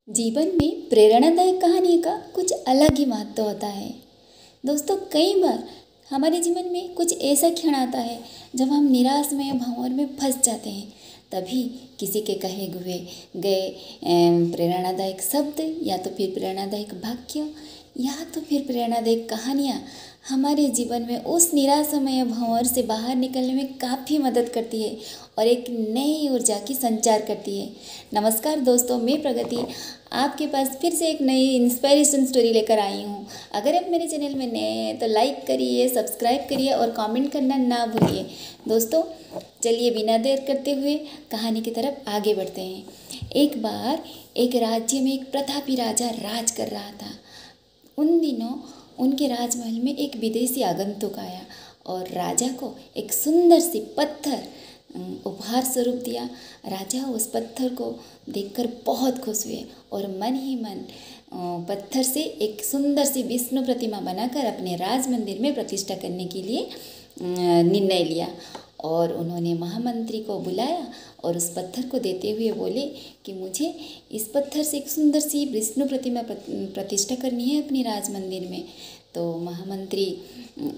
जीवन में प्रेरणादायक कहानी का कुछ अलग ही महत्व होता है। दोस्तों, कई बार हमारे जीवन में कुछ ऐसा क्षण आता है जब हम निराश में भंवर में फंस जाते हैं। तभी किसी के कहे हुए गए प्रेरणादायक शब्द या तो फिर प्रेरणादायक वाक्य या तो फिर प्रेरणादायक कहानियाँ हमारे जीवन में उस निराशामय भंवर से बाहर निकलने में काफ़ी मदद करती है और एक नई ऊर्जा की संचार करती है। नमस्कार दोस्तों, मैं प्रगति आपके पास फिर से एक नई इंस्पिरेशन स्टोरी लेकर आई हूँ। अगर आप मेरे चैनल में नए हैं तो लाइक करिए, सब्सक्राइब करिए और कमेंट करना ना भूलिए। दोस्तों, चलिए बिना देर करते हुए कहानी की तरफ आगे बढ़ते हैं। एक बार एक राज्य में एक प्रतापी राजा राज कर रहा था। उन दिनों उनके राजमहल में एक विदेशी आगंतुक आया और राजा को एक सुंदर सी पत्थर उपहार स्वरूप दिया। राजा उस पत्थर को देखकर बहुत खुश हुए और मन ही मन पत्थर से एक सुंदर सी विष्णु प्रतिमा बनाकर अपने राज मंदिर में प्रतिष्ठा करने के लिए निर्णय लिया। और उन्होंने महामंत्री को बुलाया और उस पत्थर को देते हुए बोले कि मुझे इस पत्थर से एक सुंदर सी विष्णु प्रतिमा प्रतिष्ठा करनी है अपनी राज मंदिर में। तो महामंत्री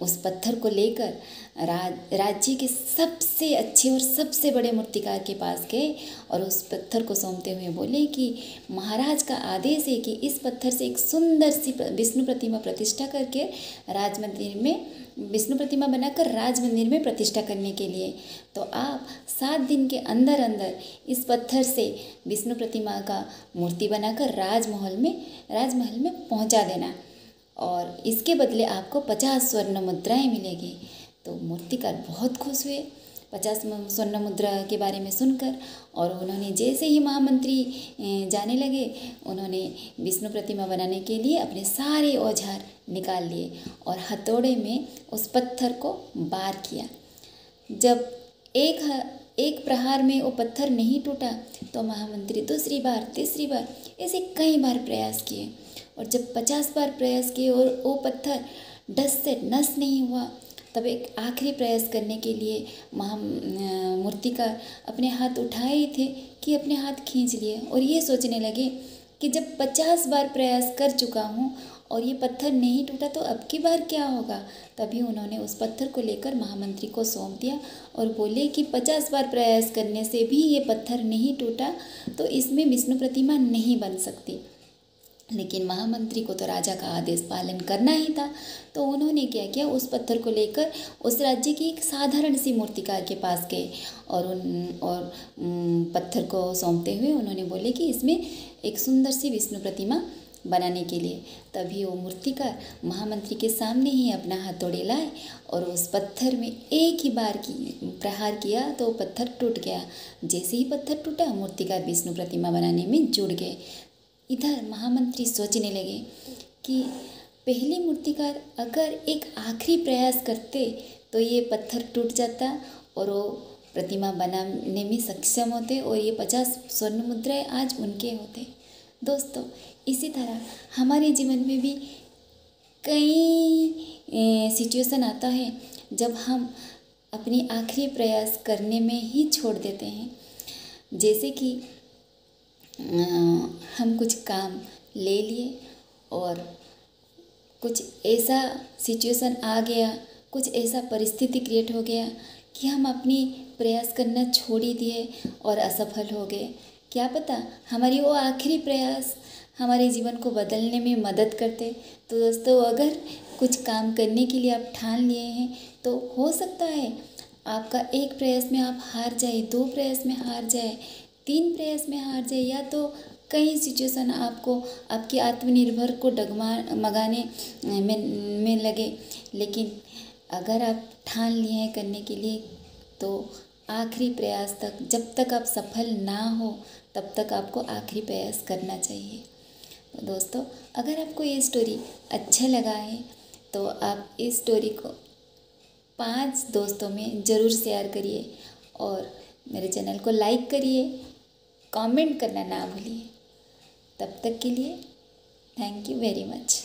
उस पत्थर को लेकर राज्य के सबसे अच्छे और सबसे बड़े मूर्तिकार के पास गए और उस पत्थर को सौंपते हुए बोले कि महाराज का आदेश है कि इस पत्थर से एक सुंदर सी विष्णु प्रतिमा प्रतिष्ठा करके राज मंदिर में विष्णु प्रतिमा बनाकर राज मंदिर में प्रतिष्ठा करने के लिए। तो आप 7 दिन के अंदर अंदर इस पत्थर से विष्णु प्रतिमा का मूर्ति बनाकर राजमहल में पहुंचा देना और इसके बदले आपको 50 स्वर्ण मुद्राएं मिलेगी। तो मूर्तिकार बहुत खुश हुए 50 स्वर्ण मुद्रा के बारे में सुनकर, और उन्होंने जैसे ही महामंत्री जाने लगे उन्होंने विष्णु प्रतिमा बनाने के लिए अपने सारे औजार निकाल लिए और हथौड़े में उस पत्थर को वार किया। जब एक प्रहार में वो पत्थर नहीं टूटा तो महामंत्री दूसरी बार, तीसरी बार ऐसे कई बार प्रयास किए और जब 50 बार प्रयास किए और वो पत्थर डस से नस नहीं हुआ, तब एक आखिरी प्रयास करने के लिए मूर्तिकार अपने हाथ उठाए ही थे कि अपने हाथ खींच लिए और ये सोचने लगे कि जब 50 बार प्रयास कर चुका हूँ और ये पत्थर नहीं टूटा तो अब की बार क्या होगा। तभी उन्होंने उस पत्थर को लेकर महामंत्री को सौंप दिया और बोले कि 50 बार प्रयास करने से भी ये पत्थर नहीं टूटा तो इसमें विष्णु प्रतिमा नहीं बन सकती। लेकिन महामंत्री को तो राजा का आदेश पालन करना ही था। तो उन्होंने क्या किया, उस पत्थर को लेकर उस राज्य की एक साधारण सी मूर्तिकार के पास गए और पत्थर को सौंपते हुए उन्होंने बोले कि इसमें एक सुंदर सी विष्णु प्रतिमा बनाने के लिए। तभी वो मूर्तिकार महामंत्री के सामने ही अपना हथौड़ी लाए और उस पत्थर में एक ही बार प्रहार किया तो पत्थर टूट गया। जैसे ही पत्थर टूटा मूर्तिकार विष्णु प्रतिमा बनाने में जुड़ गए। इधर महामंत्री सोचने लगे कि पहले मूर्तिकार अगर एक आखिरी प्रयास करते तो ये पत्थर टूट जाता और वो प्रतिमा बनाने में सक्षम होते और ये 50 स्वर्ण मुद्राएं आज उनके होते। दोस्तों, इसी तरह हमारे जीवन में भी कई सिचुएशन आता है जब हम अपनी आखिरी प्रयास करने में ही छोड़ देते हैं। जैसे कि हम कुछ काम ले लिए और कुछ ऐसा सिचुएशन आ गया, कुछ ऐसा परिस्थिति क्रिएट हो गया कि हम अपनी प्रयास करना छोड़ ही दिए और असफल हो गए। क्या पता हमारी वो आखिरी प्रयास हमारे जीवन को बदलने में मदद करते। तो दोस्तों, अगर कुछ काम करने के लिए आप ठान लिए हैं तो हो सकता है आपका एक प्रयास में आप हार जाए, 2 प्रयास में हार जाए, 3 प्रयास में हार जाए, या तो कई सिचुएशन आपको आपकी आत्मनिर्भर को डगमगाने में लगे। लेकिन अगर आप ठान लिए हैं करने के लिए तो आखिरी प्रयास तक, जब तक आप सफल ना हो तब तक आपको आखिरी प्रयास करना चाहिए। तो दोस्तों, अगर आपको ये स्टोरी अच्छा लगा है तो आप इस स्टोरी को 5 दोस्तों में ज़रूर शेयर करिए और मेरे चैनल को लाइक करिए, कमेंट करना ना भूलिए। तब तक के लिए थैंक यू वेरी मच।